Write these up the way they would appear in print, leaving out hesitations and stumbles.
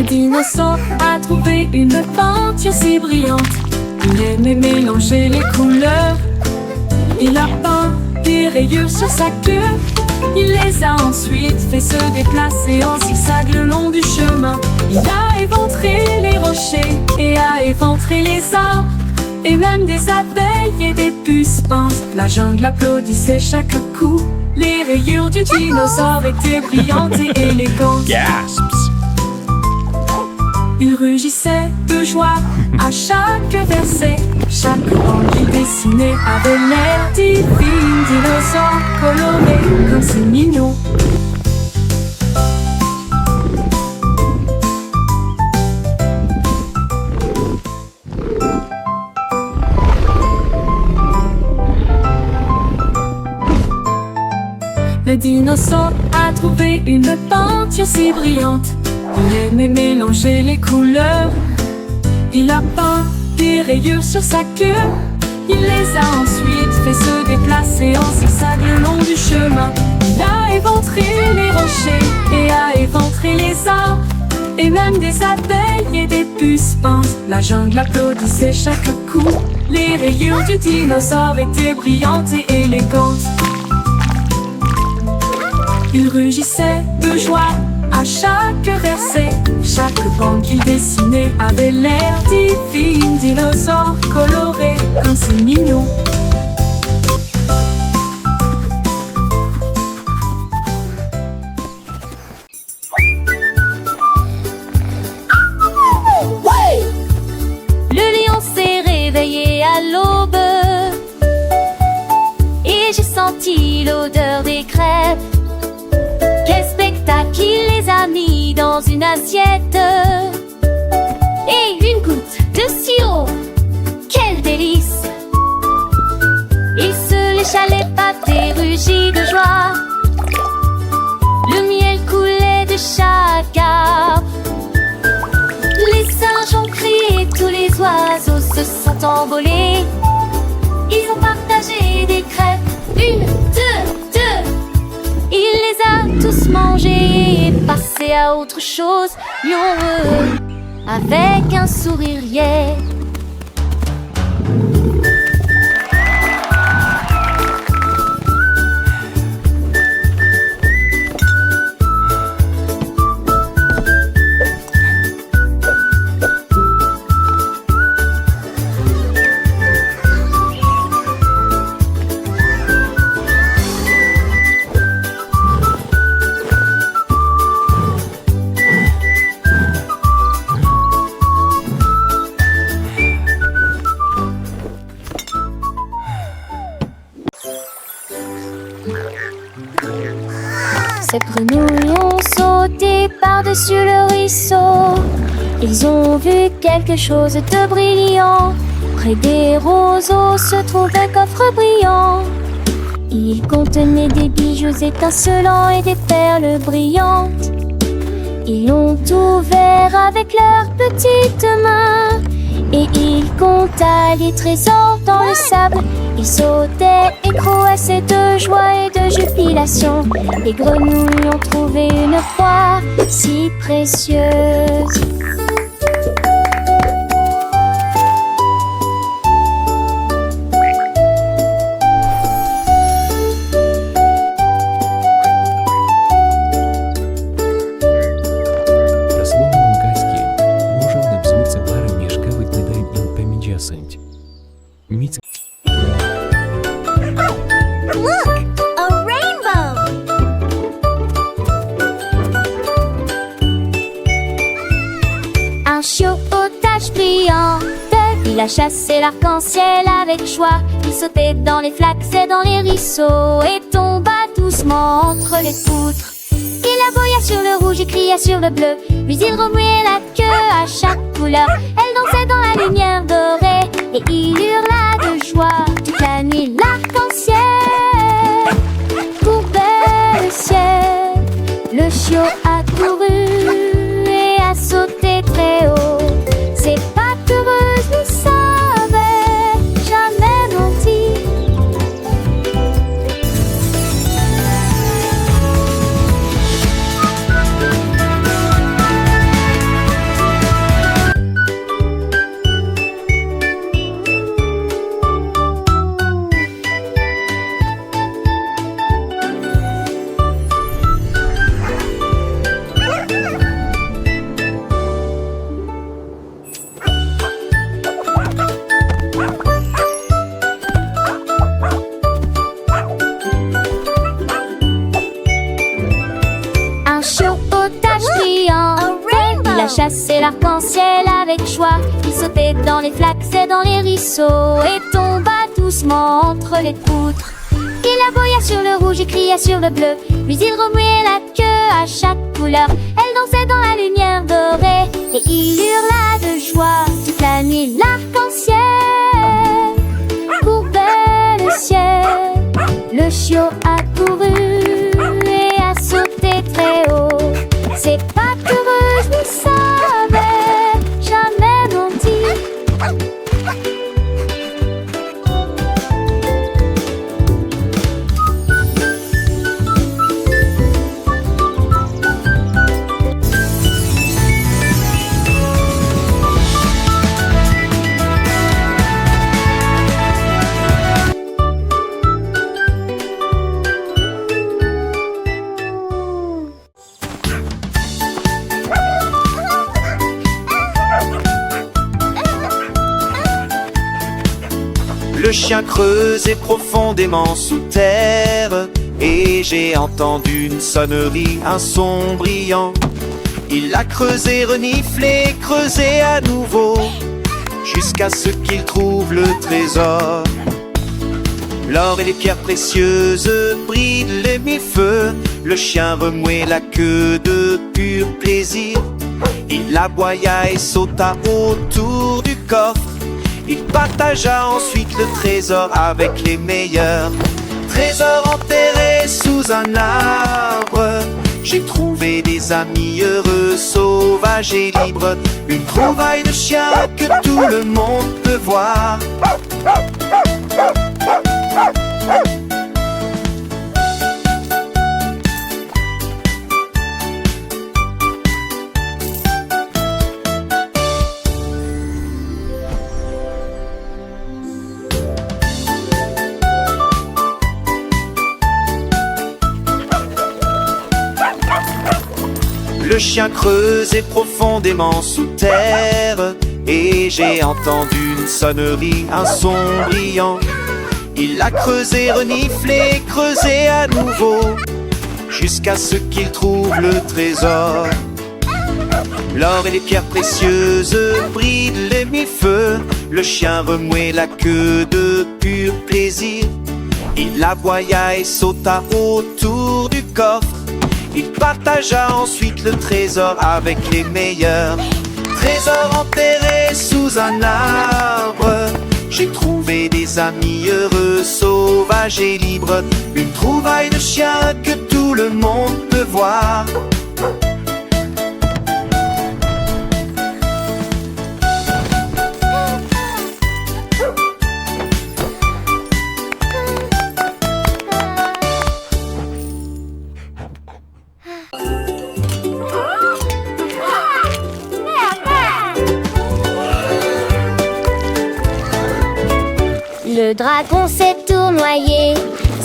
dinosaure a trouvé une peinture si brillante. Il aimait mélanger les couleurs. Il a peint des rayures sur sa queue. Il les a ensuite fait se déplacer en zigzag le long du chemin. Il a éventré les rochers et a éventré les arbres, et même des abeilles et des puces pinces. La jungle applaudissait chaque coup. Les rayures du dinosaure étaient brillantes et élégantes. Gasps. Il rugissait de joie à chaque verset. Chaque bande qu'il dessinait avait l'air divin. Dinosaure coloré comme c'est mignon. Le dinosaure a trouvé une peinture si brillante. Il aimait mélanger les couleurs. Il a peint des rayures sur sa queue. Il les a ensuite fait se déplacer en zigzag le long du chemin. Il a éventré les rochers et a éventré les arbres, et même des abeilles et des puces pinces. La jungle applaudissait chaque coup. Les rayures du dinosaure étaient brillantes et élégantes. Il rugissait de joie à chaque verset. Chaque bande qu'il dessinait avait l'air divin. Dinosaure coloré comme c'est mignon. Le lion s'est réveillé à l'aube et j'ai senti l'odeur des crêpes. Quel spectacle, il les a mis dans une assiette et une goutte de sirop. Quel délice! Il se lécha les pattes et rugit de joie. Le miel coulait de chaque arbre. Les singes ont crié, tous les oiseaux se sont envolés. Ils ont partagé des crêpes, une, deux. Il les a tous mangés et passés à autre chose. Lion heureux, avec un sourire yeah. Ces grenouilles ont sauté par-dessus le ruisseau. Ils ont vu quelque chose de brillant. Près des roseaux se trouve un coffre brillant. Il contenait des bijoux étincelants et des perles brillantes. Ils l'ont ouvert avec leurs petites mains et ils comptaient les trésors dans le sable. Ils sautaient et croassaient de joie et de jubilation. Les grenouilles ont trouvé une proie si précieuse. Słowem gaskiem może napsuться pary mieszkały tutaj im помидясать. Mic Look! A rainbow! Un chiot aux taches brillantes. Il a chassé l'arc-en-ciel avec joie. Il sautait dans les flaques et dans les ruisseaux et tomba doucement entre les poutres. Il aboya sur le rouge et cria sur le bleu. Puis il remuait la queue à chaque couleur. Elle dansait dans la lumière dorée et il hurla de joie toute la nuit. L'arc-en-ciel courbait le ciel. Le chiot a couru et a sauté très haut. Ses pattes heureuses ne savaient jamais mentir. chasser l'arc-en-ciel avec joie. Il sautait dans les flaques et dans les ruisseaux et tomba doucement entre les poutres. Il aboya sur le rouge et cria sur le bleu, puis il remuait la queue à chaque couleur. Elle dansait dans la lumière dorée et il hurla de joie toute la nuit. L'arc-en-ciel courbait le ciel. Le chiot a couru et a sauté très haut. Ses pattes heureuses ne savaient jamais mentir. Le chien creusait profondément sous terre, et j'ai entendu une sonnerie, un son brillant. Il a creusé, reniflé, creusé à nouveau, jusqu'à ce qu'il trouve le trésor. L'or et les pierres précieuses brillent les mille feux. Le chien remuait la queue de pur plaisir. Il aboya et sauta autour du coffre. Il partagea ensuite le trésor avec les meilleurs. Trésor enterré sous un arbre, j'ai trouvé des amis heureux, sauvages et libres. Une trouvaille de chien que tout le monde peut voir. Le chien creusait profondément sous terre, et j'ai entendu une sonnerie, un son brillant. Il a creusé, reniflé, creusé à nouveau, jusqu'à ce qu'il trouve le trésor. L'or et les pierres précieuses brillent les mille feux. Le chien remuait la queue de pur plaisir. Il aboya et sauta autour du coffre. Il partagea ensuite le trésor avec les meilleurs. Trésor enterré sous un arbre, j'ai trouvé des amis heureux, sauvages et libres. Une trouvaille de chien que tout le monde peut voir. Le dragon s'est tournoyé,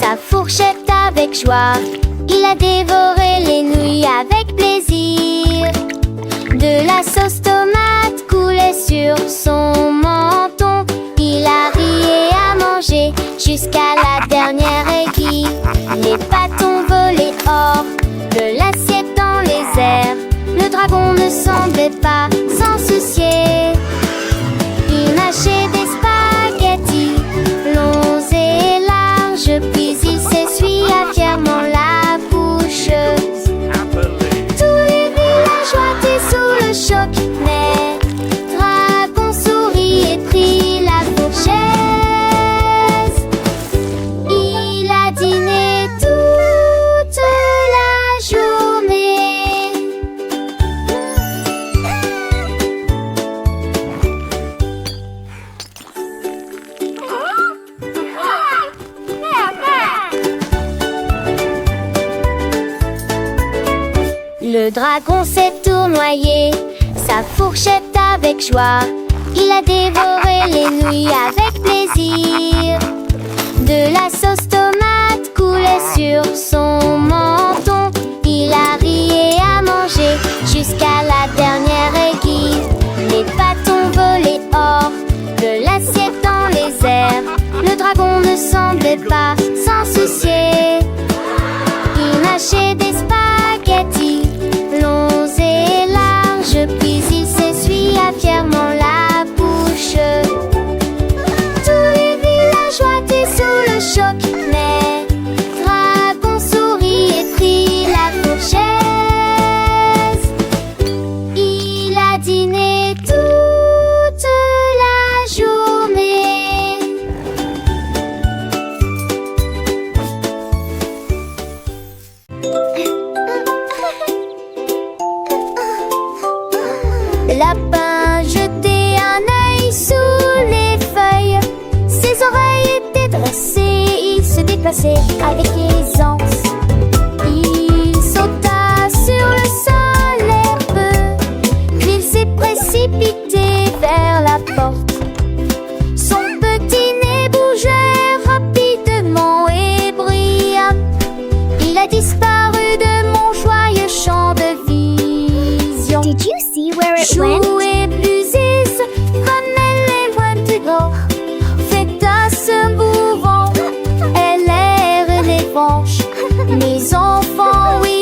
sa fourchette avec joie. Il a dévoré les nouilles avec plaisir. De la sauce tomate coulait sur son menton. Il a ri et a mangé jusqu'à la dernière aiguille. Les bâtons volaient hors de l'assiette dans les airs. Le dragon ne semblait pas s'en soucier. Il mâchait des spaghettis longs et larges, puis il s'essuya fièrement la bouche. Tous les villageois étaient sous le choc, mais Dragon sourit et prit la fourchette. Il a dîné toute la journée. Le dragon s'est tournoyé, sa fourchette avec joie. Il a dévoré les nouilles avec plaisir. De la sauce tomate coulait sur son menton. Il a ri et a mangé jusqu'à la dernière aiguille. Les bâtons volaient hors de l'assiette dans les airs. Le dragon ne semblait pas s'en soucier. Il mâchait des spaghettis longs et larges, puis danser avec aisance. Il sauta sur le sol herbeux, puis il s'est précipité vers la porte. Son petit nez bougeait rapidement et brillant. Il a disparu de mon joyeux champ de vision. Did you see where it went? Jouer plus aise, comme elle est loin de go. Fait à ce mouvant, elle est revanche. Mes enfants, oui,